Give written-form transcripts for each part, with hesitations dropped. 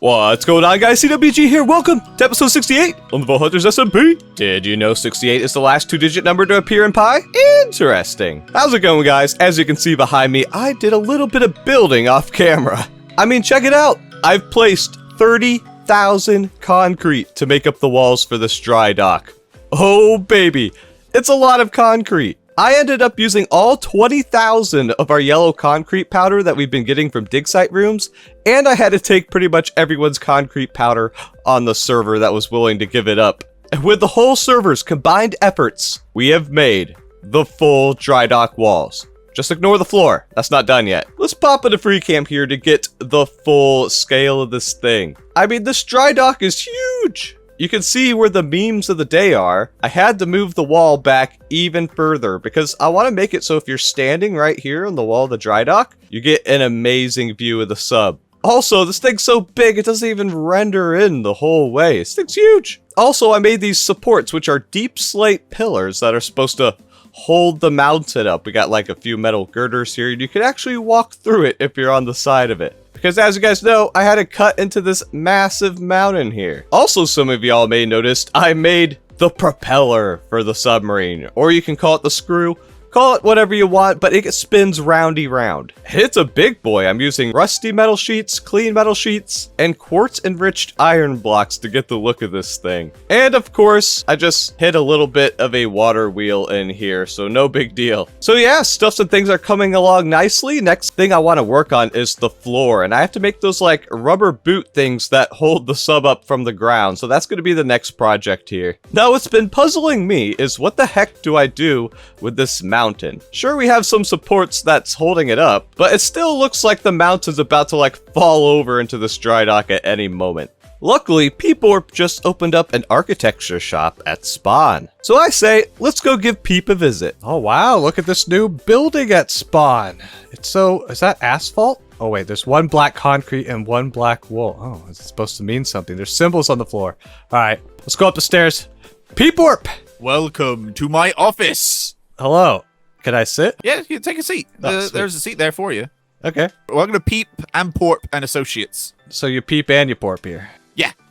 What's going on, guys? CWG here. Welcome to episode 68 on the Vault Hunters SMP. Did you know 68 is the last two-digit number to appear in Pi? Interesting. How's it going, guys? As you can see behind me, I did a little bit of building off camera. I mean, check it out. I've placed 30,000 concrete to make up the walls for this dry dock. Oh, baby. It's a lot of concrete. I ended up using all 20,000 of our yellow concrete powder that we've been getting from dig site rooms, and I had to take pretty much everyone's concrete powder on the server that was willing to give it up. And with the whole server's combined efforts, we have made the full dry dock walls. Just ignore the floor. That's not done yet. Let's pop into free camp here to get the full scale of this thing. I mean, this dry dock is huge. You can see where the memes of the day are. I had to move the wall back even further because I want to make it so if you're standing right here on the wall of the dry dock, you get an amazing view of the sub. Also, this thing's so big, it doesn't even render in the whole way. This thing's huge. Also, I made these supports, which are deep slate pillars that are supposed to hold the mountain up. We got like a few metal girders here, and you can actually walk through it if you're on the side of it. Because as you guys know, I had to cut into this massive mountain here. Also, some of y'all may noticed I made the propeller for the submarine, or you can call it the screw. Call it whatever you want, but it spins roundy round. It's a big boy. I'm using rusty metal sheets, clean metal sheets, and quartz enriched iron blocks to get the look of this thing. And of course, I just hit a little bit of a water wheel in here, so no big deal. So yeah, stuff and things are coming along nicely. Next thing I want to work on is the floor, and I have to make those like rubber boot things that hold the sub up from the ground. So that's going to be the next project here. Now, what's been puzzling me is what the heck do I do with this mountain? Sure, we have some supports that's holding it up, but it still looks like the mountain's about to like fall over into this dry dock at any moment. Luckily, Peeporp just opened up an architecture shop at Spawn. So I say, let's go give Peep a visit. Oh wow, look at this new building at Spawn. Is that asphalt? Oh wait, there's one black concrete and one black wool. Oh, it's supposed to mean something. There's symbols on the floor. All right, let's go up the stairs. Peeporp! Welcome to my office. Hello. Can I sit? Yeah, you take a seat. There's a seat there for you. Okay. Welcome to Peep and Porp and Associates. So you peep and you porp here.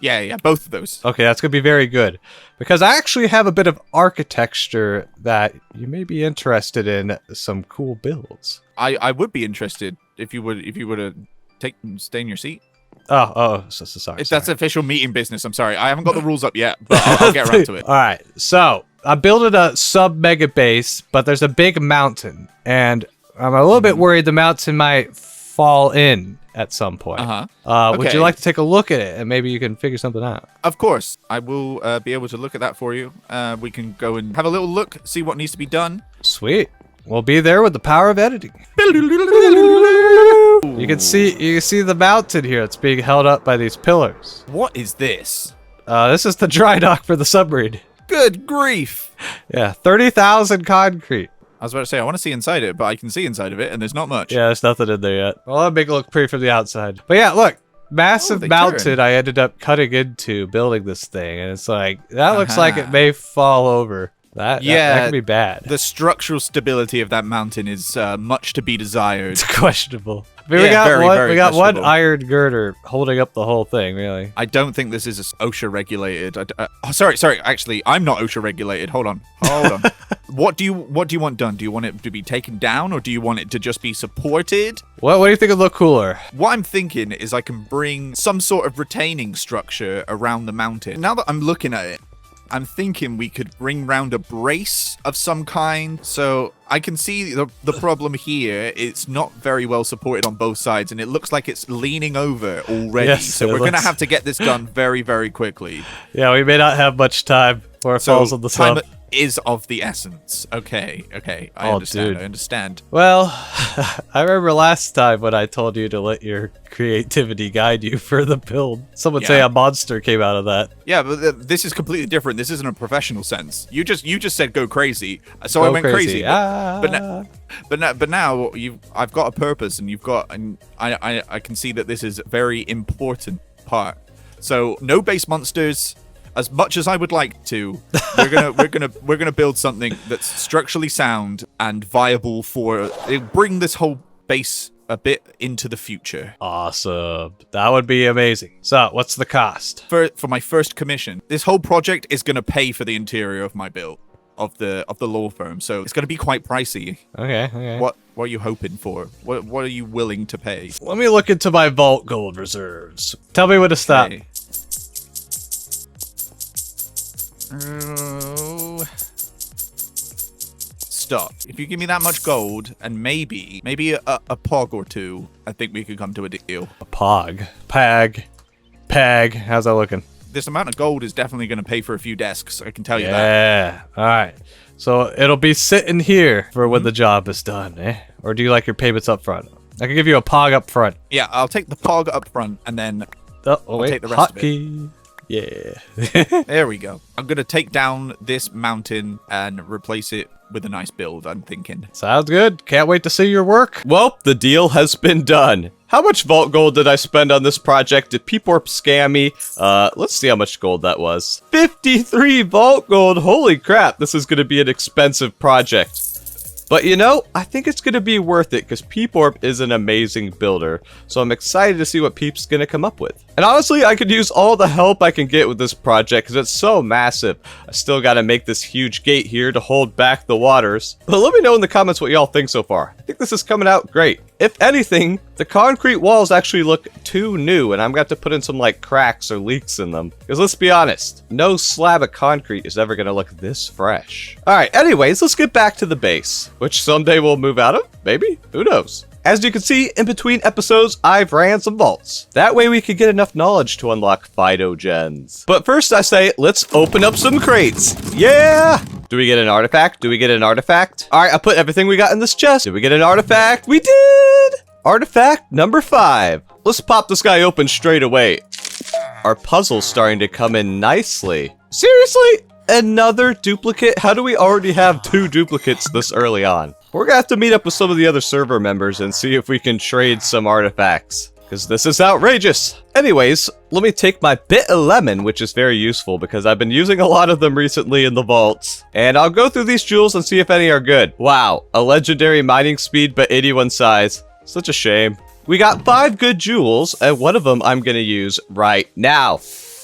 Yeah, both of those. Okay, that's going to be very good. Because I actually have a bit of architecture that you may be interested in some cool builds. I would be interested if you were to stay in your seat. Oh, sorry. That's official meeting business. I'm sorry. I haven't got the rules up yet, but I'll get around to it. All right. So I'm building a sub mega base, but there's a big mountain, and I'm a little bit worried the mountain might fall in at some point. Okay. Would you like to take a look at it, and maybe you can figure something out? Of course. I will be able to look at that for you. We can go and have a little look, see what needs to be done. Sweet. We'll be there with the power of editing. You can see the mountain here. It's being held up by these pillars. What is this? This is the dry dock for the submarine. Good grief. Yeah, 30,000 concrete. I was about to say, I want to see inside it, but I can see inside of it, and there's not much. Yeah, there's nothing in there yet. Well, I'll make it look pretty from the outside. But yeah, look. Massive mountain I ended up cutting into building this thing, and it's like, that looks like it may fall over. That could be bad. The structural stability of that mountain is much to be desired. It's questionable. I mean, we got one iron girder holding up the whole thing, really. I don't think this is OSHA regulated. Sorry. Actually, I'm not OSHA regulated. Hold on. What do you want done? Do you want it to be taken down, or do you want it to just be supported? What do you think would look cooler? What I'm thinking is I can bring some sort of retaining structure around the mountain. Now that I'm looking at it, I'm thinking we could bring round a brace of some kind. So I can see the problem here. It's not very well supported on both sides, and it looks like it's leaning over already. Yes, so we're going to have to get this done very, very quickly. Yeah, we may not have much time before it falls on the sub. Time is of the essence. Okay. I understand. Well, I remember last time when I told you to let your creativity guide you for the build. Some would say a monster came out of that. Yeah, but this is completely different. This isn't a professional sense. You just said go crazy, so I went crazy. But now I've got a purpose, and I can see that this is a very important part. So no base monsters. As much as I would like to, we're gonna build something that's structurally sound and viable for bring this whole base a bit into the future. Awesome. That would be amazing. So, what's the cost? For my first commission, this whole project is going to pay for the interior of my build, of the law firm. So it's going to be quite pricey. Okay. What are you hoping for? What are you willing to pay? Let me look into my vault gold reserves. Tell me when to stop. Okay. Stop. If you give me that much gold and maybe a pog or two, I think we could come to a deal. A pog. Pag. How's that looking? This amount of gold is definitely going to pay for a few desks. I can tell you that. Yeah. All right. So it'll be sitting here for when the job is done, eh? Or do you like your payments up front? I can give you a pog up front. Yeah, I'll take the pog up front and then I'll take the rest of it. Yeah. There we go. I'm going to take down this mountain and replace it with a nice build, I'm thinking. Sounds good. Can't wait to see your work. Well, the deal has been done. How much vault gold did I spend on this project? Did Peeporp scam me? Let's see how much gold that was. 53 vault gold. Holy crap. This is going to be an expensive project. But you know, I think it's going to be worth it because Peeporp is an amazing builder. So I'm excited to see what Peep's going to come up with. And honestly, I could use all the help I can get with this project because it's so massive. I still got to make this huge gate here to hold back the waters. But let me know in the comments what y'all think so far. I think this is coming out great. If anything, the concrete walls actually look too new and I'm going to have to put in some like cracks or leaks in them. Because let's be honest, no slab of concrete is ever going to look this fresh. Alright, anyways, let's get back to the base, which someday we'll move out of, maybe? Who knows? As you can see, in between episodes, I've ran some vaults. That way we could get enough knowledge to unlock phytogens. But first I say, let's open up some crates. Yeah! Do we get an artifact? Do we get an artifact? Alright, I put everything we got in this chest. Did we get an artifact? We did! Artifact number 5. Let's pop this guy open straight away. Our puzzle's starting to come in nicely. Seriously? Another duplicate? How do we already have 2 duplicates this early on? We're gonna have to meet up with some of the other server members and see if we can trade some artifacts. Because this is outrageous. Anyways, let me take my bit of lemon, which is very useful because I've been using a lot of them recently in the vaults. And I'll go through these jewels and see if any are good. Wow, a legendary mining speed but 81 size. Such a shame. We got 5 good jewels, and one of them I'm gonna use right now.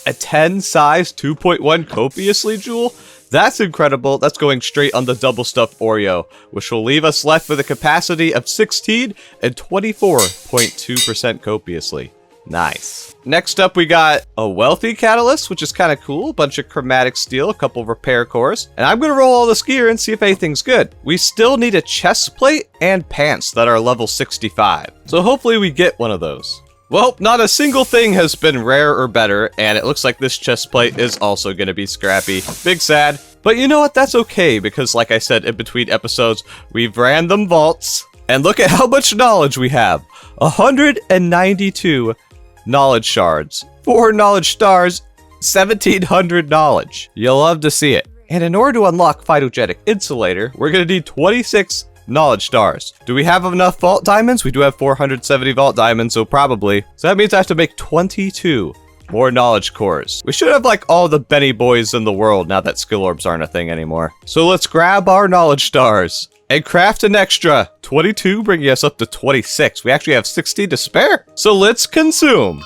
A 10 size 2.1 copiously jewel? That's incredible. That's going straight on the double stuffed Oreo, which will leave us left with a capacity of 16 and 24.2% copiously. Nice. Next up, we got a wealthy catalyst, which is kind of cool. A bunch of chromatic steel, a couple repair cores. And I'm going to roll all this gear and see if anything's good. We still need a chest plate and pants that are level 65. So hopefully we get one of those. Well, not a single thing has been rare or better, and it looks like this chest plate is also going to be scrappy. Big sad. But you know what? That's okay, because like I said in between episodes, we've ran them vaults. And look at how much knowledge we have. 192 knowledge shards, 4 knowledge stars, 1700 knowledge. You'll love to see it. And in order to unlock Phytogenic Insulator, we're going to need 26 knowledge stars. Do we have enough vault diamonds? We do have 470 vault diamonds, so probably. So that means I have to make 22 more knowledge cores. We should have like all the Benny boys in the world now that skill orbs aren't a thing anymore. So let's grab our knowledge stars and craft an extra 22, bringing us up to 26. We actually have 16 to spare. So let's consume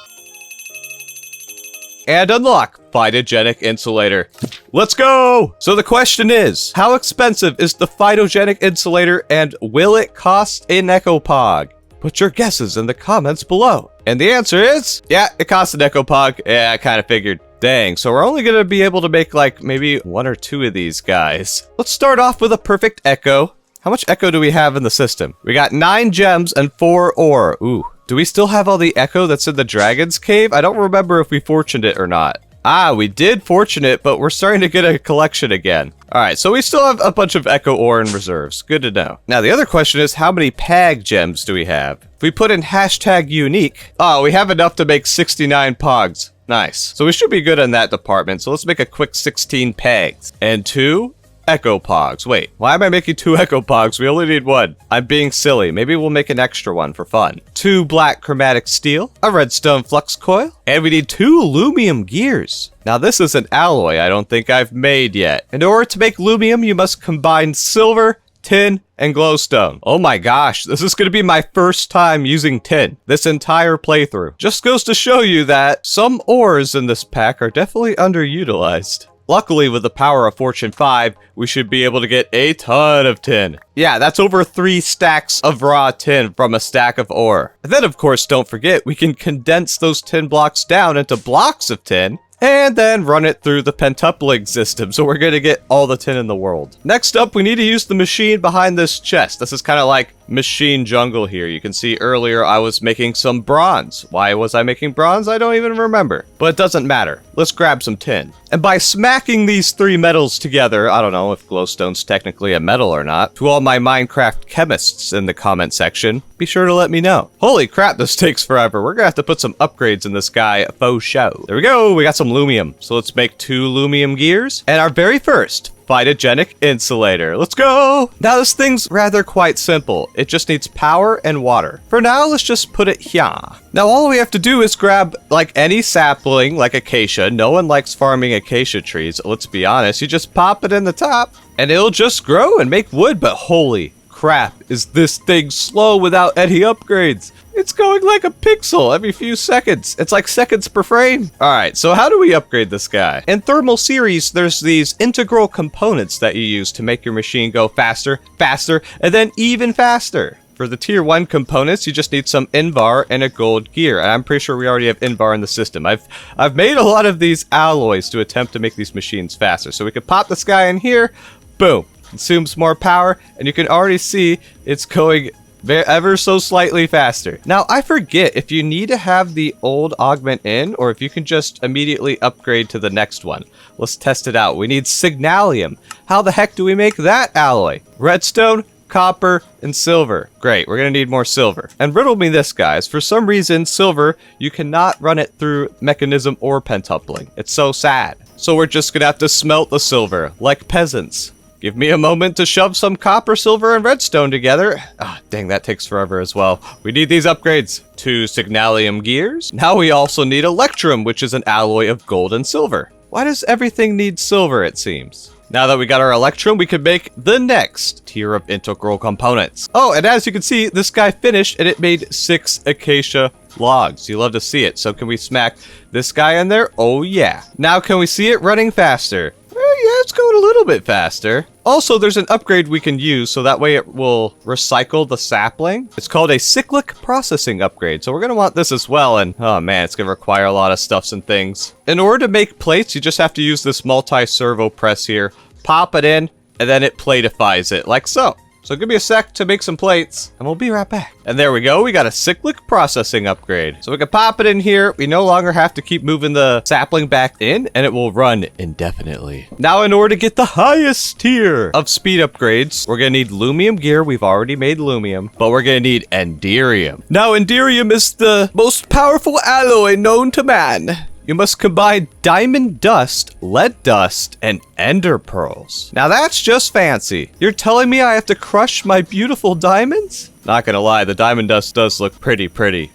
and unlock Phytogenic Insulator. Let's go! So the question is, how expensive is the Phytogenic Insulator and will it cost an Echo Pog? Put your guesses in the comments below. And the answer is, yeah, it costs an Echo Pog. Yeah, I kind of figured. Dang, so we're only going to be able to make like maybe 1 or 2 of these guys. Let's start off with a perfect Echo. How much Echo do we have in the system? We got 9 gems and 4 ore. Ooh. Do we still have all the Echo that's in the Dragon's Cave? I don't remember if we fortuned it or not. Ah, we did fortune it, but we're starting to get a collection again. Alright, so we still have a bunch of Echo ore in reserves. Good to know. Now, the other question is, how many PAG gems do we have? If we put in hashtag unique, oh, we have enough to make 69 Pogs. Nice. So we should be good in that department. So let's make a quick 16 PAGs. And 2 Echo Pogs. Wait, why am I making 2 Echo Pogs? We only need 1. I'm being silly. Maybe we'll make an extra one for fun. 2 black chromatic steel, a redstone flux coil, and we need 2 lumium gears. Now this is an alloy I don't think I've made yet. In order to make lumium, you must combine silver, tin, and glowstone. Oh my gosh, this is going to be my first time using tin this entire playthrough. Just goes to show you that some ores in this pack are definitely underutilized. Luckily, with the power of Fortune 5, we should be able to get a ton of tin. Yeah, that's over 3 stacks of raw tin from a stack of ore. And then, of course, don't forget, we can condense those tin blocks down into blocks of tin, and then run it through the pentupling system, so we're gonna get all the tin in the world. Next up, we need to use the machine behind this chest. This is kind of like machine jungle here. You can see earlier I was making some bronze. Why was I making bronze? I don't even remember. But it doesn't matter. Let's grab some tin. And by smacking these 3 metals together, I don't know if glowstone's technically a metal or not, to all my Minecraft chemists in the comment section, be sure to let me know. Holy crap, this takes forever. We're gonna have to put some upgrades in this guy faux show. There we go, we got some lumium. So let's make 2 lumium gears. And our very first phytogenic insulator. Let's go! Now this thing's rather quite simple. It just needs power and water. For now, let's just put it here. Now all we have to do is grab like any sapling, like acacia. No one likes farming acacia trees. Let's be honest. You just pop it in the top and it'll just grow and make wood. But holy crap, is this thing slow without any upgrades? It's going like a pixel every few seconds. It's like seconds per frame. All right, so how do we upgrade this guy? In Thermal Series, there's these integral components that you use to make your machine go faster, faster, and then even faster. For the tier 1 components, you just need some Invar and a gold gear. And I'm pretty sure we already have Invar in the system. I've made a lot of these alloys to attempt to make these machines faster. So we could pop this guy in here, boom, consumes more power, and you can already see it's going ever so slightly faster. Now, I forget if you need to have the old augment in, or if you can just immediately upgrade to the next one. Let's test it out. We need signalium. How the heck do we make that alloy? Redstone, copper, and silver. Great, we're gonna need more silver. And riddle me this, guys. For some reason, silver, you cannot run it through mechanism or pentupling. It's so sad. So we're just gonna have to smelt the silver, like peasants. Give me a moment to shove some copper, silver, and redstone together. Ah, dang, that takes forever as well. We need these upgrades. 2 signalium gears. Now we also need electrum, which is an alloy of gold and silver. Why does everything need silver, it seems? Now that we got our electrum, we can make the next tier of integral components. Oh, and as you can see, this guy finished and it made 6 acacia logs. You love to see it. So can we smack this guy in there? Oh yeah. Now can we see it running faster? Yeah, it's going a little bit faster. Also, there's an upgrade we can use, so that way it will recycle the sapling. It's called a cyclic processing upgrade, so we're going to want this as well, and oh man, it's going to require a lot of stuffs and things. In order to make plates, you just have to use this multi-servo press here, pop it in, and then it platifies it, like so. So give me a sec to make some plates, and we'll be right back. And there we go, we got a cyclic processing upgrade. So we can pop it in here, we no longer have to keep moving the sapling back in, and it will run indefinitely. Now in order to get the highest tier of speed upgrades, we're gonna need lumium gear. We've already made lumium, but we're gonna need enderium. Now enderium is the most powerful alloy known to man. You must combine diamond dust, lead dust, and ender pearls. Now that's just fancy. You're telling me I have to crush my beautiful diamonds? Not gonna lie, the diamond dust does look pretty. Pretty.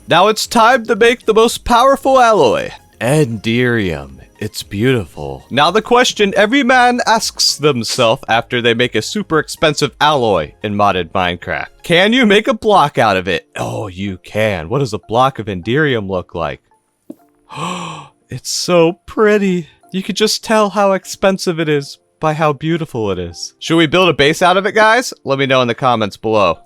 Now it's time to make the most powerful alloy. Enderium. It's beautiful. Now the question every man asks themselves after they make a super expensive alloy in modded Minecraft. Can you make a block out of it? Oh, you can. What does a block of enderium look like? It's so pretty. You could just tell how expensive it is by how beautiful it is. Should we build a base out of it, guys? Let me know in the comments below.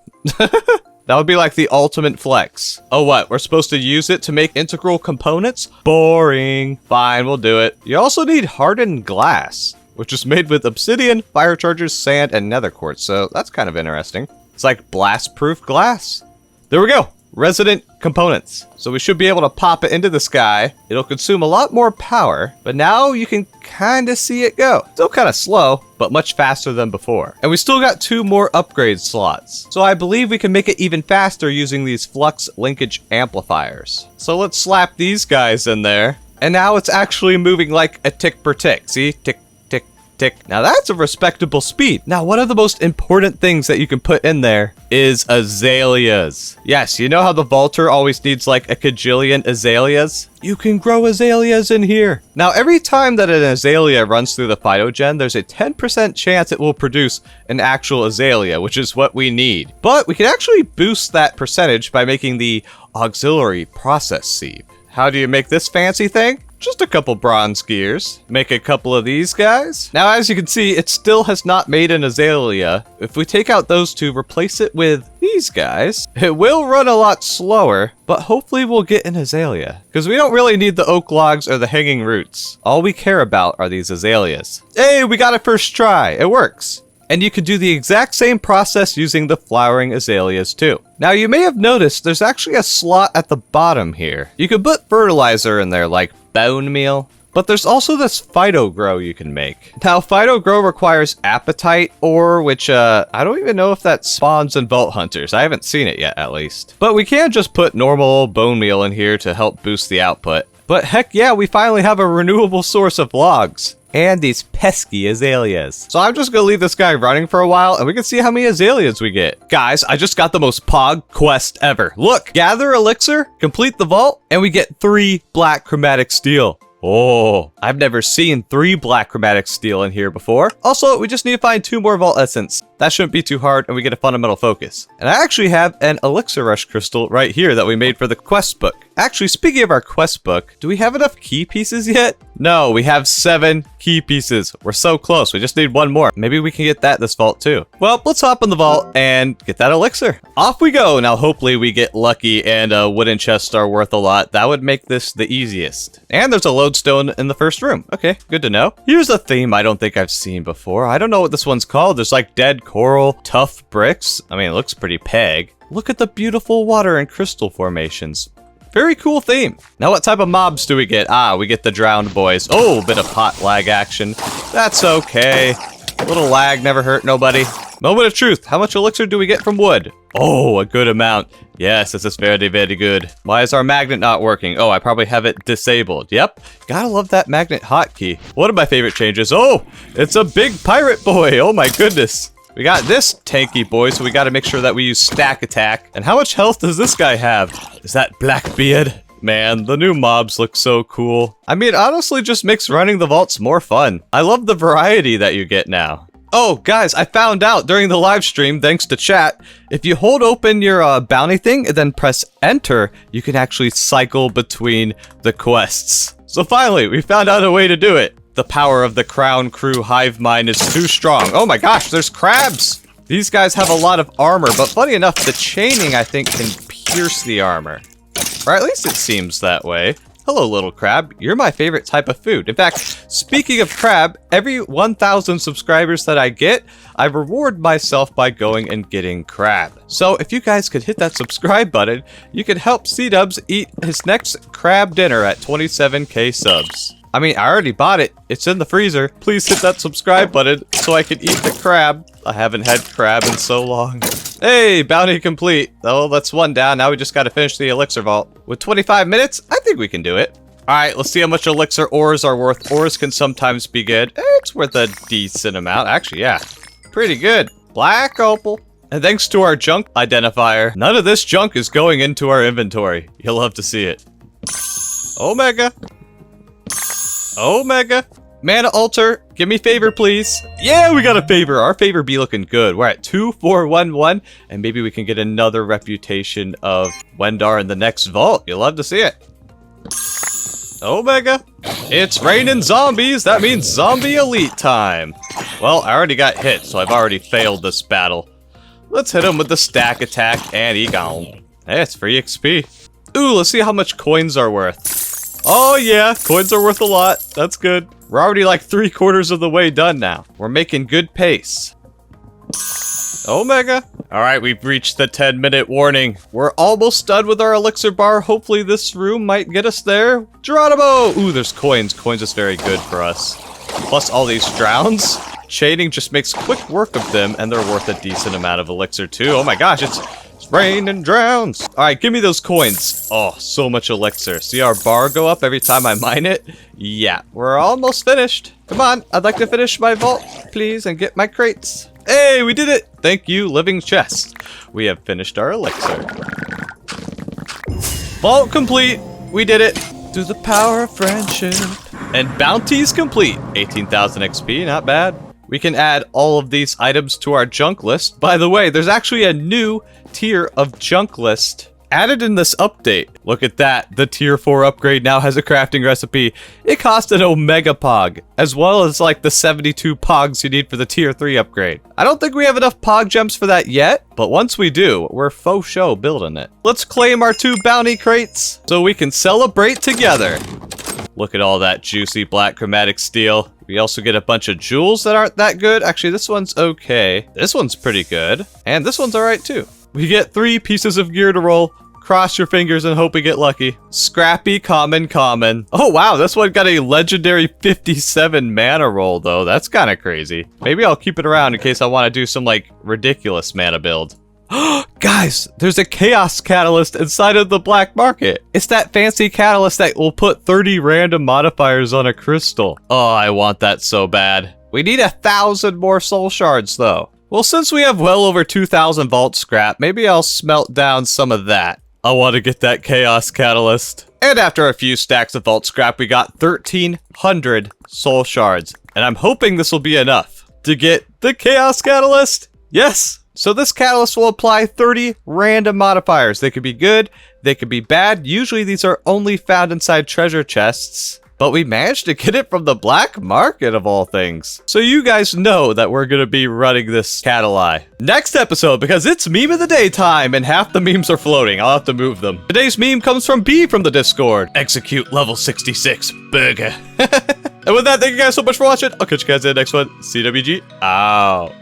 That would be like the ultimate flex. Oh, what? We're supposed to use it to make integral components? Boring. Fine, we'll do it. You also need hardened glass, which is made with obsidian, fire chargers, sand, and nether quartz. So that's kind of interesting. It's like blast-proof glass. There we go. Resident components. So we should be able to pop it into the sky. It'll consume a lot more power, but now you can kind of see it go. Still kind of slow, but much faster than before. And we still got 2 more upgrade slots. So I believe we can make it even faster using these flux linkage amplifiers. So let's slap these guys in there. And now it's actually moving like a tick per tick. See? Tick, tick, tick. Now that's a respectable speed. Now, one of the most important things that you can put in there is azaleas. Yes, you know how the vaulter always needs like a kajillion azaleas? You can grow azaleas in here. Now, every time that an azalea runs through the phytogen, there's a 10% chance it will produce an actual azalea, which is what we need. But we can actually boost that percentage by making the auxiliary process sieve. How do you make this fancy thing? Just a couple bronze gears. Make a couple of these guys. Now, as you can see, it still has not made an azalea. If we take out those two, replace it with these guys, it will run a lot slower, but hopefully we'll get an azalea. Because we don't really need the oak logs or the hanging roots. All we care about are these azaleas. Hey, we got it first try. It works. And you can do the exact same process using the flowering azaleas too. Now, you may have noticed there's actually a slot at the bottom here. You could put fertilizer in there like bone meal, but there's also this phytogrow you can make. Now, phytogrow requires apatite ore, which I don't even know if that spawns in Vault Hunters. I haven't seen it yet, at least. But we can just put normal bone meal in here to help boost the output. But heck yeah, we finally have a renewable source of logs. And these pesky azaleas. So I'm just gonna leave this guy running for a while and we can see how many azaleas we get. Guys, I just got the most pog quest ever. Look, gather elixir, complete the vault, and we get 3 black chromatic steel. Oh, I've never seen 3 black chromatic steel in here before. Also, we just need to find 2 more vault essence. That shouldn't be too hard, and we get a fundamental focus. And I actually have an elixir rush crystal right here that we made for the quest book. Actually, speaking of our quest book, do we have enough key pieces yet? No, we have 7 key pieces. We're so close. We just need 1 more. Maybe we can get that this vault too. Well, let's hop in the vault and get that elixir. Off we go. Now, hopefully we get lucky and wooden chests are worth a lot. That would make this the easiest. And there's a lodestone in the first room. Okay, good to know. Here's a theme I don't think I've seen before. I don't know what this one's called. There's like dead coral, tough bricks. I mean, it looks pretty peg. Look at the beautiful water and crystal formations. Very cool theme. Now, what type of mobs do we get? Ah, we get the drowned boys. Oh, a bit of hot lag action. That's okay. A little lag never hurt nobody. Moment of truth. How much elixir do we get from wood? Oh, a good amount. Yes, this is very, very good. Why is our magnet not working? Oh, I probably have it disabled. Yep. Gotta love that magnet hotkey. One of my favorite changes. Oh, it's a big pirate boy. Oh my goodness. We got this tanky boy, so we gotta make sure that we use stack attack. And how much health does this guy have? Is that Blackbeard? Man, the new mobs look so cool. I mean, it honestly just makes running the vaults more fun. I love the variety that you get now. Oh, guys, I found out during the live stream, thanks to chat, if you hold open your bounty thing and then press enter, you can actually cycle between the quests. So finally, we found out a way to do it. The power of the Crown Crew hive mind is too strong. Oh my gosh, there's crabs! These guys have a lot of armor, but funny enough, the chaining, I think, can pierce the armor. Or at least it seems that way. Hello, little crab. You're my favorite type of food. In fact, speaking of crab, every 1,000 subscribers that I get, I reward myself by going and getting crab. So if you guys could hit that subscribe button, you could help C-Dubs eat his next crab dinner at 27k subs. I mean, I already bought it. It's in the freezer. Please hit that subscribe button so I can eat the crab. I haven't had crab in so long. Hey, bounty complete. Oh, that's 1 down. Now we just got to finish the elixir vault. With 25 minutes, I think we can do it. All right, let's see how much elixir ores are worth. Ores can sometimes be good. It's worth a decent amount. Actually, yeah, pretty good. Black opal. And thanks to our junk identifier, none of this junk is going into our inventory. You'll love to see it. Omega. Omega. Mana altar, give me favor, please. Yeah, we got a favor. Our favor be looking good. We're at 2411, and maybe we can get another reputation of Wendar in the next vault. You'll love to see it. Omega. It's raining zombies. That means zombie elite time. Well, I already got hit, so I've already failed this battle. Let's hit him with the stack attack, and he gone. Hey, it's free XP. Ooh, let's see how much coins are worth. Oh yeah, coins are worth a lot. That's good. We're already like 3/4 of the way done now. We're making good pace. Omega. All right, we've reached the 10-minute warning. We're almost done with our elixir bar. Hopefully this room might get us there. Geronimo! Ooh, there's coins. Coins is very good for us. Plus all these drowns. Chaining just makes quick work of them, and they're worth a decent amount of elixir too. Oh my gosh, it's Rain and drowns. All right, give me those coins. Oh, so much elixir. See our bar go up every time I mine it? Yeah, we're almost finished. Come on, I'd like to finish my vault, please, and get my crates. Hey, we did it. Thank you, living chest. We have finished our elixir. Vault complete. We did it. Through the power of friendship. And bounties complete. 18,000 XP, not bad. We can add all of these items to our junk list. By the way, there's actually a new tier of junk list added in this update. Look at that. The tier 4 upgrade now has a crafting recipe. It cost an Omega Pog, as well as like the 72 Pogs you need for the tier 3 upgrade. I don't think we have enough Pog gems for that yet, but once we do, we're faux show building it. Let's claim our 2 bounty crates so we can celebrate together. Look at all that juicy black chromatic steel. We also get a bunch of jewels that aren't that good. Actually, this one's okay. This one's pretty good. And this one's all right too. We get 3 pieces of gear to roll. Cross your fingers and hope we get lucky. Scrappy, common, common. Oh wow, this one got a legendary 57 mana roll though. That's kind of crazy. Maybe I'll keep it around in case I want to do some like ridiculous mana build. Guys, there's a chaos catalyst inside of the black market. It's that fancy catalyst that will put 30 random modifiers on a crystal. Oh, I want that so bad. We need 1,000 more soul shards though. Well, since we have well over 2,000 vault scrap, maybe I'll smelt down some of that. I want to get that chaos catalyst. And after a few stacks of vault scrap, we got 1,300 soul shards. And I'm hoping this will be enough to get the chaos catalyst. Yes. So this catalyst will apply 30 random modifiers. They could be good, they could be bad. Usually these are only found inside treasure chests, but we managed to get it from the black market of all things. So you guys know that we're gonna be running this cataly next episode because it's meme of the day time and half the memes are floating. I'll have to move them. Today's meme comes from B from the Discord. Execute level 66, burger. And with that, thank you guys so much for watching. I'll catch you guys in the next one. CWG out.